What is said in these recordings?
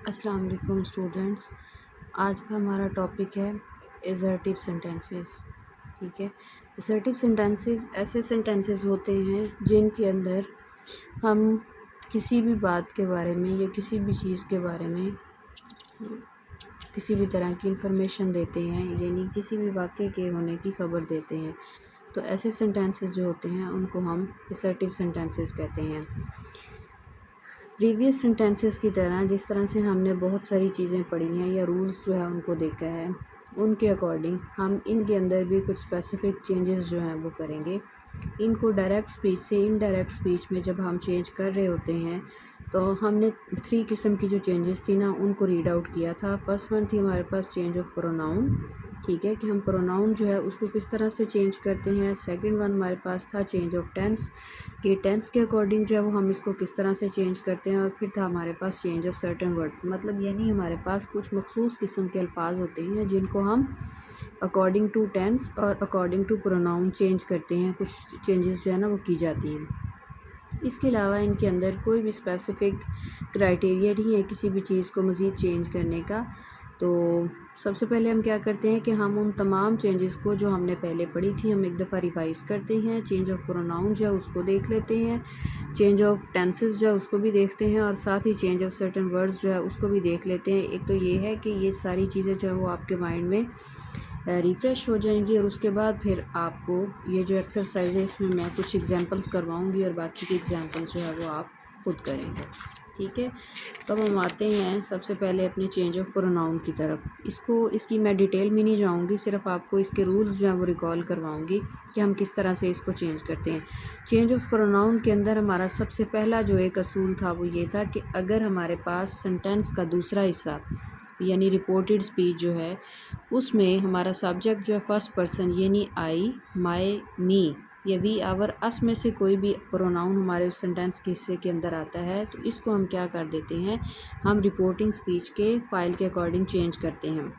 अस्सलाम वालेकुम स्टूडेंट्स। आज का हमारा टॉपिक है असर्टिव सेंटेंसेस। ठीक है, असर्टिव सेंटेंसेस ऐसे सेंटेंसेस होते हैं जिनके अंदर हम किसी भी बात के बारे में या किसी भी चीज़ के बारे में किसी भी तरह की इंफॉर्मेशन देते हैं, यानी किसी भी वाक़ये के होने की ख़बर देते हैं। तो ऐसे सेंटेंसेस जो होते हैं उनको हम असर्टिव सेंटेंसेस कहते हैं। प्रीवियस सेंटेंसेस की तरह जिस तरह से हमने बहुत सारी चीज़ें पढ़ी हैं या रूल्स जो है उनको देखा है, उनके अकॉर्डिंग हम इनके अंदर भी कुछ स्पेसिफिक चेंजेस जो हैं वो करेंगे। इनको डायरेक्ट स्पीच से इनडायरेक्ट स्पीच में जब हम चेंज कर रहे होते हैं तो हमने 3 किस्म की जो चेंजेस थी ना उनको रीड आउट किया था। फर्स्ट वन थी हमारे पास चेंज ऑफ प्रोनाउन, ठीक है, कि हम प्रोनाउन जो है उसको किस तरह से चेंज करते हैं। सेकंड वन हमारे पास था चेंज ऑफ टेंस, कि टेंस के अकॉर्डिंग जो है वो हम इसको किस तरह से चेंज करते हैं। और फिर था हमारे पास चेंज ऑफ सर्टेन वर्ड्स, मतलब यानी हमारे पास कुछ मखसूस किस्म के अल्फाज होते हैं जिनको हम अकॉर्डिंग टू टेंस और अकॉर्डिंग टू प्रोनाउन चेंज करते हैं। कुछ चेंजेस जो है ना वो की जाती हैं। इसके अलावा इनके अंदर कोई भी स्पेसिफिक क्राइटेरिया नहीं है किसी भी चीज़ को मज़ीद चेंज करने का। तो सबसे पहले हम क्या करते हैं कि हम उन तमाम चेंजेस को जो हमने पहले पढ़ी थी हम एक दफ़ा रिवाइज करते हैं। चेंज ऑफ प्रोनाउन जो है उसको देख लेते हैं, चेंज ऑफ टेंसेस जो है उसको भी देखते हैं, और साथ ही चेंज ऑफ सर्टेन वर्ड्स जो है उसको भी देख लेते हैं। एक तो ये है कि ये सारी चीज़ें जो है वो आपके माइंड में रिफ़्रेश हो जाएंगी, और उसके बाद फिर आपको ये जो एक्सरसाइज है इसमें मैं कुछ एग्जांपल्स करवाऊंगी और बाकी की एग्जांपल्स जो है वो आप खुद करेंगे। ठीक है, तो अब हम आते हैं सबसे पहले अपने चेंज ऑफ प्रोनाउन की तरफ। इसकी मैं डिटेल में नहीं जाऊंगी, सिर्फ आपको इसके रूल्स जो हैं वो रिकॉल करवाऊंगी कि हम किस तरह से इसको चेंज करते हैं। चेंज ऑफ प्रोनाउन के अंदर हमारा सबसे पहला जो एक असूल था वो ये था कि अगर हमारे पास सेंटेंस का दूसरा हिस्सा यानी रिपोर्टेड स्पीच जो है उसमें हमारा सब्जेक्ट जो है फर्स्ट पर्सन यानी आई, माई, मी या वी, आवर, अस में से कोई भी प्रोनाउन हमारे उस सेंटेंस के हिस्से के अंदर आता है तो इसको हम क्या कर देते हैं, हम रिपोर्टिंग स्पीच के फाइल के अकॉर्डिंग चेंज करते हैं।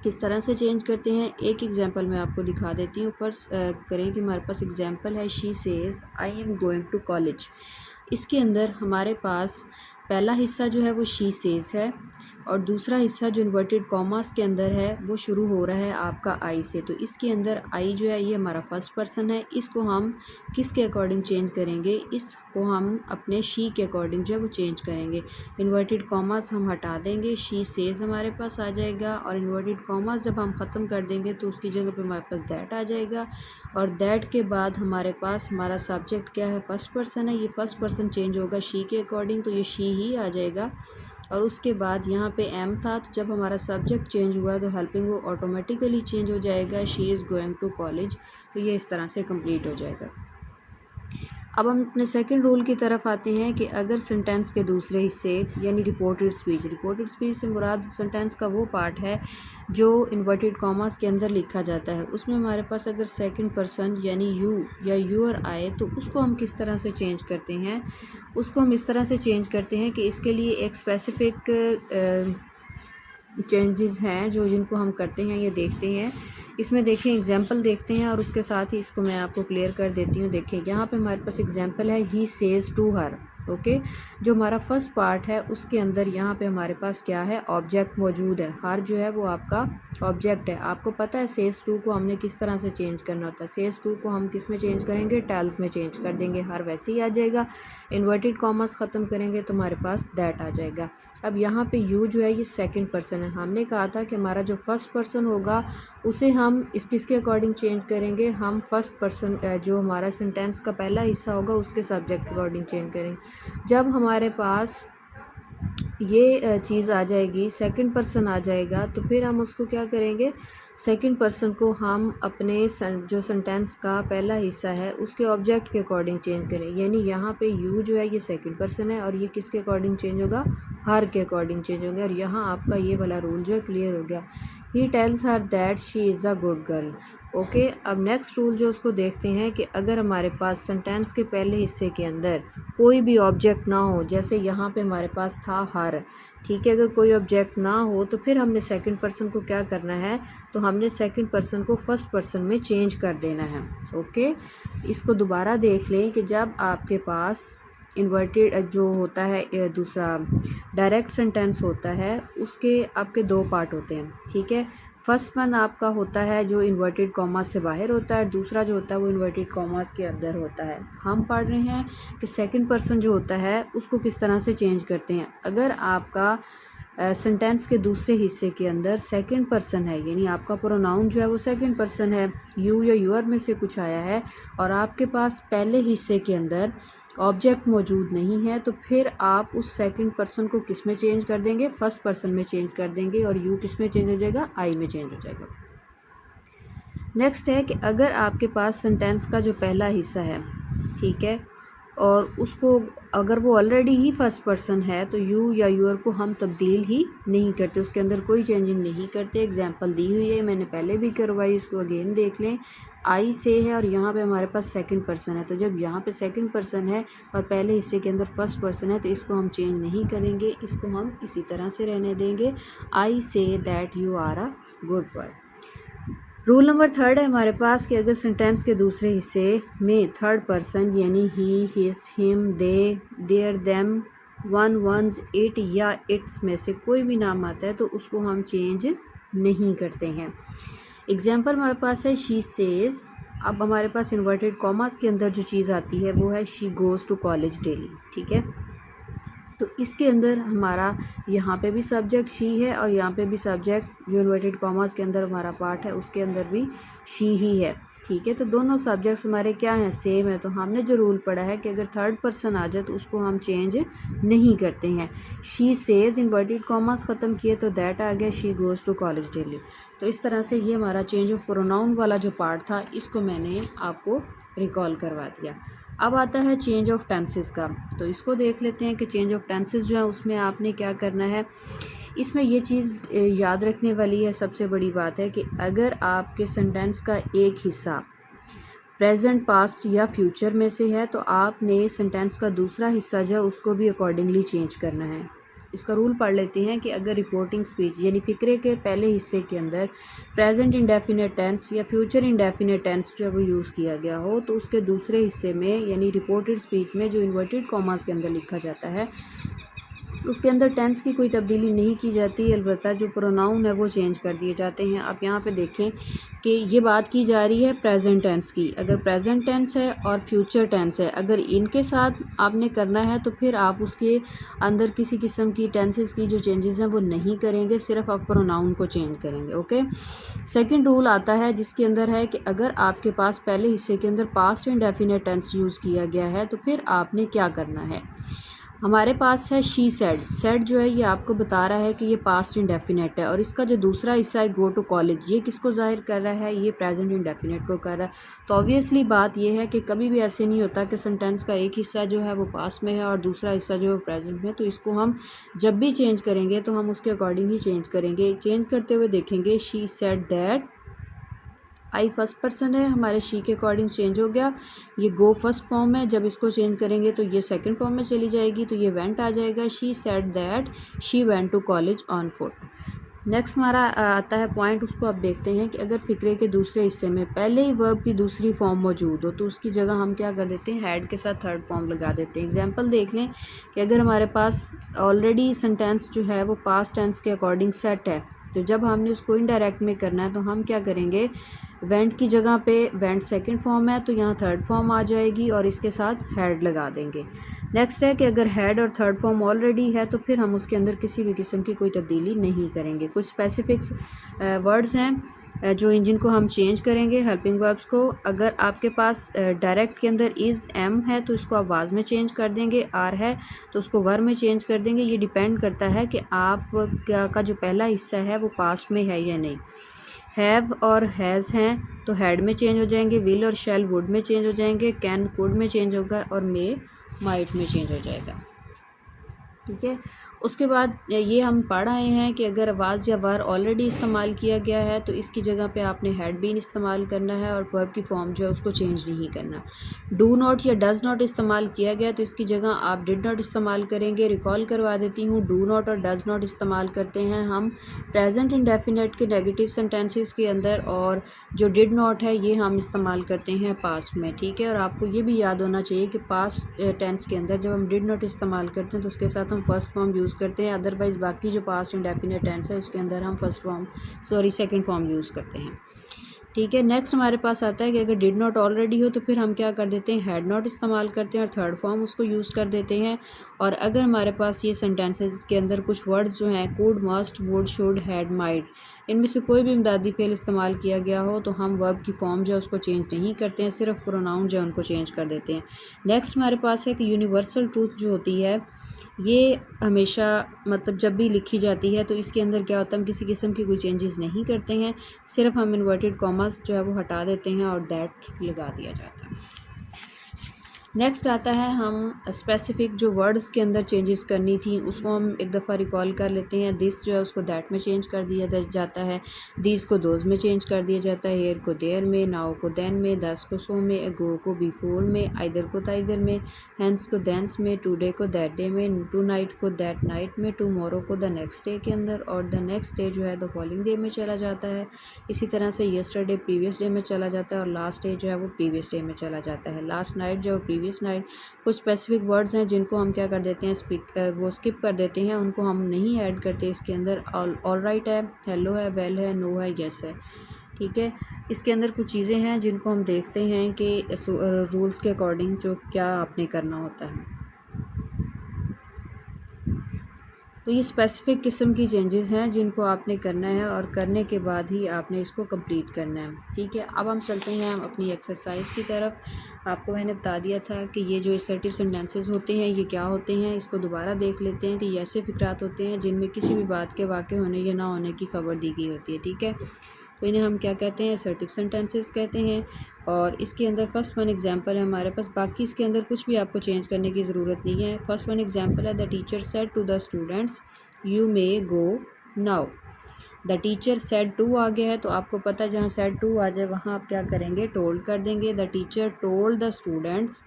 किस तरह से चेंज करते हैं एक एग्जांपल मैं आपको दिखा देती हूँ। फर्स्ट करें कि हमारे पास एग्जांपल है she says I am going to college. इसके अंदर हमारे पास पहला हिस्सा जो है वो शी सेज है और दूसरा हिस्सा जो इन्वर्टेड कॉमास के अंदर है वो शुरू हो रहा है आपका आई से। तो इसके अंदर आई जो है ये हमारा फर्स्ट पर्सन है, इसको हम किसके अकॉर्डिंग चेंज करेंगे, इसको हम अपने शी के अकॉर्डिंग जो है वो चेंज करेंगे। इन्वर्टेड कॉमास हम हटा देंगे, शी सेज हमारे पास आ जाएगा, और इन्वर्टेड कॉमास जब हम ख़त्म कर देंगे तो उसकी जगह पे हमारे पास दैट आ जाएगा, और दैट के बाद हमारे पास हमारा सब्जेक्ट क्या है, फर्स्ट पर्सन है, ये फर्स्ट पर्सन चेंज होगा शी के अकॉर्डिंग तो ये शी ही आ जाएगा। और उसके बाद यहाँ पे एम था, तो जब हमारा सब्जेक्ट चेंज हुआ तो हेल्पिंग वो ऑटोमेटिकली चेंज हो जाएगा, she is going to college. तो ये इस तरह से कंप्लीट हो जाएगा। अब हम अपने सेकंड रूल की तरफ आते हैं कि अगर सेंटेंस के दूसरे हिस्से यानी रिपोर्टेड स्पीच से मुराद सेंटेंस का वो पार्ट है जो इन्वर्टेड कॉमास के अंदर लिखा जाता है, उसमें हमारे पास अगर सेकंड पर्सन यानी यू या यूअर आए तो उसको हम किस तरह से चेंज करते हैं। उसको हम इस तरह से चेंज करते हैं कि इसके लिए एक स्पेसिफिक चेंजेस हैं जो जिनको हम करते हैं, ये देखते हैं। इसमें देखें एग्जांपल देखते हैं और उसके साथ ही इसको मैं आपको क्लियर कर देती हूँ। देखिए यहाँ पे हमारे पास एग्जांपल है he says to her. Okay, जो हमारा फर्स्ट पार्ट है उसके अंदर यहाँ पे हमारे पास क्या है, ऑब्जेक्ट मौजूद है। हर जो है वो आपका ऑब्जेक्ट है। आपको पता है सेज टू को हमने किस तरह से चेंज करना होता है। सेज टू को हम किस में चेंज करेंगे, टेल्स में चेंज कर देंगे, हर वैसे ही आ जाएगा। इन्वर्टेड कॉमर्स ख़त्म करेंगे तो हमारे पास दैट आ जाएगा। अब यहाँ पे यू जो है ये सेकंड पर्सन है। हमने कहा था कि हमारा जो फर्स्ट पर्सन होगा उसे हम किसके अकॉर्डिंग चेंज करेंगे, हम फर्स्ट पर्सन जो हमारा सेंटेंस का पहला हिस्सा होगा उसके सब्जेक्ट के अकॉर्डिंग चेंज करेंगे। जब हमारे पास ये चीज़ आ जाएगी, सेकंड पर्सन आ जाएगा, तो फिर हम उसको क्या करेंगे, सेकंड पर्सन को हम अपने जो सेंटेंस का पहला हिस्सा है उसके ऑब्जेक्ट के अकॉर्डिंग चेंज करें। यानी यहाँ पे यू जो है ये सेकंड पर्सन है और ये किसके अकॉर्डिंग चेंज होगा, हर के अकॉर्डिंग चेंज होंगे। और यहाँ आपका ये वाला रूल जो है क्लियर हो गया। He tells her that she is a good girl. Okay, अब नेक्स्ट रूल जो उसको देखते हैं कि अगर हमारे पास सेंटेंस के पहले हिस्से के अंदर कोई भी ऑब्जेक्ट ना हो, जैसे यहाँ पे हमारे पास था हर, ठीक है, अगर कोई ऑब्जेक्ट ना हो तो फिर हमने सेकंड पर्सन को क्या करना है, तो हमने सेकंड पर्सन को फर्स्ट पर्सन में चेंज कर देना है। ओके, इसको दोबारा देख लें कि जब आपके पास इन्वर्टेड जो होता है दूसरा डायरेक्ट सेंटेंस होता है उसके आपके दो पार्ट होते हैं, ठीक है। फर्स्ट वन आपका होता है जो इन्वर्टेड कॉमास से बाहर होता है, दूसरा जो होता है वो इन्वर्टेड कॉमास के अंदर होता है। हम पढ़ रहे हैं कि सेकंड पर्सन जो होता है उसको किस तरह से चेंज करते हैं। अगर आपका सेंटेंस के दूसरे हिस्से के अंदर सेकंड पर्सन है, यानी आपका प्रोनाउन जो है वो सेकंड पर्सन है, यू या यूअर में से कुछ आया है, और आपके पास पहले हिस्से के अंदर ऑब्जेक्ट मौजूद नहीं है, तो फिर आप उस सेकंड पर्सन को किस में चेंज कर देंगे, फर्स्ट पर्सन में चेंज कर देंगे, और यू किस में चेंज हो जाएगा, आई में चेंज हो जाएगा। नेक्स्ट है कि अगर आपके पास सेंटेंस का जो पहला हिस्सा है, ठीक है, और उसको अगर वो ऑलरेडी ही फर्स्ट पर्सन है तो यू या यूअर को हम तब्दील ही नहीं करते, उसके अंदर कोई चेंजिंग नहीं करते। एग्जांपल दी हुई है, मैंने पहले भी करवाई, इसको अगेन देख लें। आई से है और यहाँ पे हमारे पास सेकंड पर्सन है, तो जब यहाँ पे सेकंड पर्सन है और पहले हिस्से के अंदर फर्स्ट पर्सन है तो इसको हम चेंज नहीं करेंगे, इसको हम इसी तरह से रहने देंगे। I say that you are a good boy. Rule number third है हमारे पास कि अगर सेंटेंस के दूसरे हिस्से में थर्ड पर्सन यानी he, his, him, they, their, them, one, ones, it या इट्स में से कोई भी नाम आता है तो उसको हम चेंज नहीं करते हैं। एग्जाम्पल हमारे पास है शी सेज। अब हमारे पास इन्वर्टेड कॉमास के अंदर जो चीज़ आती है वो है she goes to college daily, ठीक है। तो इसके अंदर हमारा यहाँ पे भी सब्जेक्ट शी है और यहाँ पे भी सब्जेक्ट जो इन्वर्टेड कॉमास के अंदर हमारा पार्ट है उसके अंदर भी शी ही है, ठीक है। तो दोनों सब्जेक्ट्स हमारे क्या हैं, सेम है। तो हमने जो रूल पढ़ा है कि अगर थर्ड पर्सन आ जाए तो उसको हम चेंज नहीं करते हैं। शी सेज इन्वर्टेड कॉमास ख़त्म किए तो दैट आ गया she goes to college daily. तो इस तरह से ये हमारा चेंज ऑफ प्रोनाउन वाला जो पार्ट था इसको मैंने आपको रिकॉल करवा दिया। अब आता है चेंज ऑफ टेंसेस का, तो इसको देख लेते हैं कि चेंज ऑफ टेंसेस जो है उसमें आपने क्या करना है। इसमें ये चीज़ याद रखने वाली है, सबसे बड़ी बात है कि अगर आपके सेंटेंस का एक हिस्सा प्रेजेंट, पास्ट या फ्यूचर में से है तो आपने सेंटेंस का दूसरा हिस्सा जो है उसको भी अकॉर्डिंगली चेंज करना है। इसका रूल पढ़ लेते हैं कि अगर रिपोर्टिंग स्पीच यानी फ़िक्रे के पहले हिस्से के अंदर प्रेजेंट इंडेफिनेट टेंस या फ्यूचर इंडेफिनेट टेंस जो है वो यूज़ किया गया हो तो उसके दूसरे हिस्से में यानी रिपोर्टेड स्पीच में जो इन्वर्टेड कॉमास के अंदर लिखा जाता है उसके अंदर टेंस की कोई तब्दीली नहीं की जाती, अलबत्ता जो प्रोनाउन है वो चेंज कर दिए जाते हैं। आप यहाँ पे देखें कि ये बात की जा रही है प्रेजेंट टेंस की। अगर प्रेजेंट टेंस है और फ्यूचर टेंस है, अगर इनके साथ आपने करना है तो फिर आप उसके अंदर किसी किस्म की टेंसेस की जो चेंजेस हैं वो नहीं करेंगे, सिर्फ आप प्रोनाउन को चेंज करेंगे। ओके, सेकेंड रूल आता है जिसके अंदर है कि अगर आपके पास पहले हिस्से के अंदर पास्ट इंडेफिनेट टेंस यूज़ किया गया है तो फिर आपने क्या करना है। हमारे पास है शी सेड। सेड जो है ये आपको बता रहा है कि ये पास्ट इंडेफिनेट है और इसका जो दूसरा हिस्सा है गो टू कॉलेज, ये किसको जाहिर कर रहा है, ये प्रेजेंट इंडेफिनेट को कर रहा है। तो ऑब्वियसली बात ये है कि कभी भी ऐसे नहीं होता कि सेंटेंस का एक हिस्सा जो है वो पास्ट में है और दूसरा हिस्सा जो है वो प्रेजेंट में। तो इसको हम जब भी चेंज करेंगे तो हम उसके अकॉर्डिंग ही चेंज करेंगे। चेंज करते हुए देखेंगे she said that, I first person है, हमारे शी के अकॉर्डिंग चेंज हो गया। ये गो फर्स्ट फॉर्म है, जब इसको चेंज करेंगे तो ये सेकंड फॉर्म में चली जाएगी, तो ये वेंट आ जाएगा। She said that she went to college on foot. Next हमारा आता है पॉइंट, उसको आप देखते हैं कि अगर फ़िक्रे के दूसरे हिस्से में पहले ही वर्ब की दूसरी फॉर्म मौजूद हो तो उसकी जगह हम क्या कर देते हैं, हैड के साथ थर्ड फॉर्म लगा देते हैं। एग्जांपल देख लें कि अगर हमारे पास ऑलरेडी सेंटेंस जो है वो पास्ट टेंस के अकॉर्डिंग सेट है तो जब हमने उसको इनडायरेक्ट में करना है तो हम क्या करेंगे, वेंट की जगह पे वेंट सेकंड फॉर्म है तो यहाँ थर्ड फॉर्म आ जाएगी और इसके साथ हैड लगा देंगे। नेक्स्ट है कि अगर हैड और थर्ड फॉर्म ऑलरेडी है तो फिर हम उसके अंदर किसी भी किस्म की कोई तब्दीली नहीं करेंगे। कुछ स्पेसिफिक्स वर्ड्स हैं जो जिनको हम चेंज करेंगे, हेल्पिंग वर्ब्स को। अगर आपके पास डायरेक्ट के अंदर इज़ एम है तो इसको आप वाज में चेंज कर देंगे, आर है तो उसको वर में चेंज कर देंगे। ये डिपेंड करता है कि आप का जो पहला हिस्सा है वो पास्ट में है या नहीं। हैव और हैज़ हैं तो हैड में चेंज हो जाएंगे, विल और शैल वुड में चेंज हो जाएंगे, कैन कुड में चेंज होगा और मे माइट में चेंज हो जाएगा, ठीक है। उसके बाद ये हम पढ़ आए हैं कि अगर वाज या वर ऑलरेडी इस्तेमाल किया गया है तो इसकी जगह पे आपने हैड बीन इस्तेमाल करना है और वर्ब की फॉर्म जो है उसको चेंज नहीं करना। डू नॉट या डज़ नॉट इस्तेमाल किया गया तो इसकी जगह आप डिड नॉट इस्तेमाल करेंगे। रिकॉल करवा देती हूँ, डू नॉट और डज़ नॉट इस्तेमाल करते हैं हम प्रेजेंट इंडेफिनिट के नेगेटिव सेंटेंसेस के अंदर, और जो डिड नॉट है ये हम इस्तेमाल करते हैं पास्ट में। ठीक है, और आपको ये भी याद होना चाहिए कि पास्ट टेंस के अंदर जब हम डिड नॉट इस्तेमाल करते हैं तो उसके साथ हम फर्स्ट फॉर्म यूज़ करते हैं, अदरवाइज़ बाकी जो पास्ट इंडेफिनिट टेंस है उसके अंदर हम सेकंड फॉर्म यूज़ करते हैं। ठीक है, नेक्स्ट हमारे पास आता है कि अगर डिड नॉट ऑलरेडी हो तो फिर हम क्या कर देते हैं, हैड नॉट इस्तेमाल करते हैं और थर्ड फॉर्म उसको यूज़ कर देते हैं। और अगर हमारे पास ये सेंटेंसेस के अंदर कुछ वर्ड्स जो हैं could, must, would, should, had, might, इनमें से कोई भी इमदादी फेल इस्तेमाल किया गया हो तो हम वर्ब की फॉर्म जो है उसको चेंज नहीं करते हैं, सिर्फ प्रोनाउन जो है उनको चेंज कर देते हैं। नेक्स्ट हमारे पास है कि यूनिवर्सल ट्रूथ जो होती है ये हमेशा मतलब जब भी लिखी जाती है तो इसके अंदर क्या होता है, हम किसी किस्म की कोई चेंजेस नहीं करते हैं, सिर्फ हम इन्वर्टेड कॉमास जो है वो हटा देते हैं और दैट लगा दिया जाता है। नेक्स्ट आता है हम स्पेसिफिक जो वर्ड्स के अंदर चेंजेस करनी थी उसको हम एक दफ़ा रिकॉल कर लेते हैं। दिस जो है उसको दैट में चेंज कर दिया जाता है, दिस को दोज में चेंज कर दिया जाता है, हेयर को देयर में, नाउ को देन में, दस को सो में, अगो को बिफोर में, आइदर को ताइदर में, हैंस को देंस में, टुडे को दैट डे में, टू नाइट को दैट नाइट में, टुमारो को द नेक्स्ट डे के अंदर, और द नेक्स्ट डे जो है द फॉलोइंग डे में चला जाता है। इसी तरह से यस्टरडे प्रीवियस डे में चला जाता है और लास्ट डे जो है वो प्रीवियस डे में चला जाता है। लास्ट नाइट जो है प्रीवियस नाइट। कुछ स्पेसिफिक वर्ड्स हैं जिनको हम क्या कर देते हैं, वो स्किप कर देते हैं, उनको हम नहीं ऐड करते इसके अंदर। ऑल राइट है, हेलो है, वेल है, नो है, येस है। ठीक है, इसके अंदर कुछ चीज़ें हैं जिनको हम देखते हैं कि रूल्स के अकॉर्डिंग जो क्या आपने करना होता है। तो ये स्पेसिफिक किस्म की चेंजेस हैं जिनको आपने करना है और करने के बाद ही आपने इसको कंप्लीट करना है। ठीक है, अब हम चलते हैं अपनी एक्सरसाइज की तरफ। आपको मैंने बता दिया था कि ये जो असर्टिव सेंटेंसेस होते हैं ये क्या होते हैं, इसको दोबारा देख लेते हैं कि ये ऐसे फ़िक्रात होते हैं जिनमें किसी भी बात के वाक़े होने या ना होने की खबर दी गई होती है। ठीक है, तो इन्हें हम क्या कहते हैं, असर्टिव सेंटेंसेस कहते हैं। और इसके अंदर फर्स्ट वन एग्जांपल है हमारे पास, बाकी इसके अंदर कुछ भी आपको चेंज करने की ज़रूरत नहीं है। फर्स्ट वन एग्जांपल है, the teacher said to the students you may go now. The teacher said to आ गया है तो आपको पता है जहाँ सेड टू आ जाए वहाँ आप क्या करेंगे, टोल्ड कर देंगे। The teacher told the students.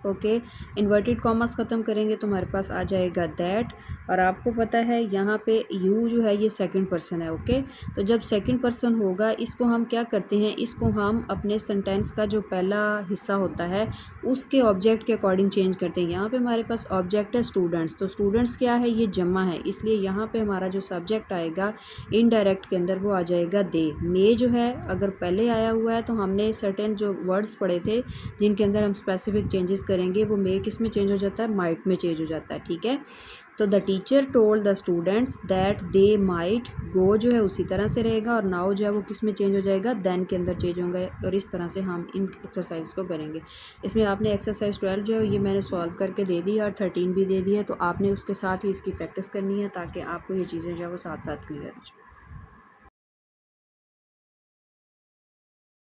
Okay, inverted commas ख़त्म करेंगे तो हमारे पास आ जाएगा दैट। और आपको पता है यहाँ पे यू जो है ये सेकंड पर्सन है। ओके, तो जब सेकंड पर्सन होगा इसको हम क्या करते हैं, इसको हम अपने सेंटेंस का जो पहला हिस्सा होता है उसके ऑब्जेक्ट के अकॉर्डिंग चेंज करते हैं। यहाँ पे हमारे पास ऑब्जेक्ट है स्टूडेंट्स, तो स्टूडेंट्स क्या है, ये जमा है, इसलिए यहाँ पे हमारा जो सब्जेक्ट आएगा इनडायरेक्ट के अंदर वो आ जाएगा दे। मे जो है अगर पहले आया हुआ है तो हमने सर्टेन जो वर्ड्स पढ़े थे जिनके अंदर हम स्पेसिफिक चेंजेस करेंगे वो मे किस में चेंज हो जाता है, माइट में चेंज हो जाता है। ठीक है, तो the teacher told the students that they might go जो है उसी तरह से रहेगा, और नाउ जो है वो किस में चेंज हो जाएगा, देन के अंदर चेंज होंगे। और इस तरह से हम इन एक्सरसाइज को करेंगे। इसमें आपने एक्सरसाइज 12 जो है ये मैंने सॉल्व करके दे दी और 13 भी दे दी है, तो आपने उसके साथ ही इसकी प्रैक्टिस करनी है ताकि आपको ये चीज़ें जो है वो साथ साथ क्लियर हो जाए।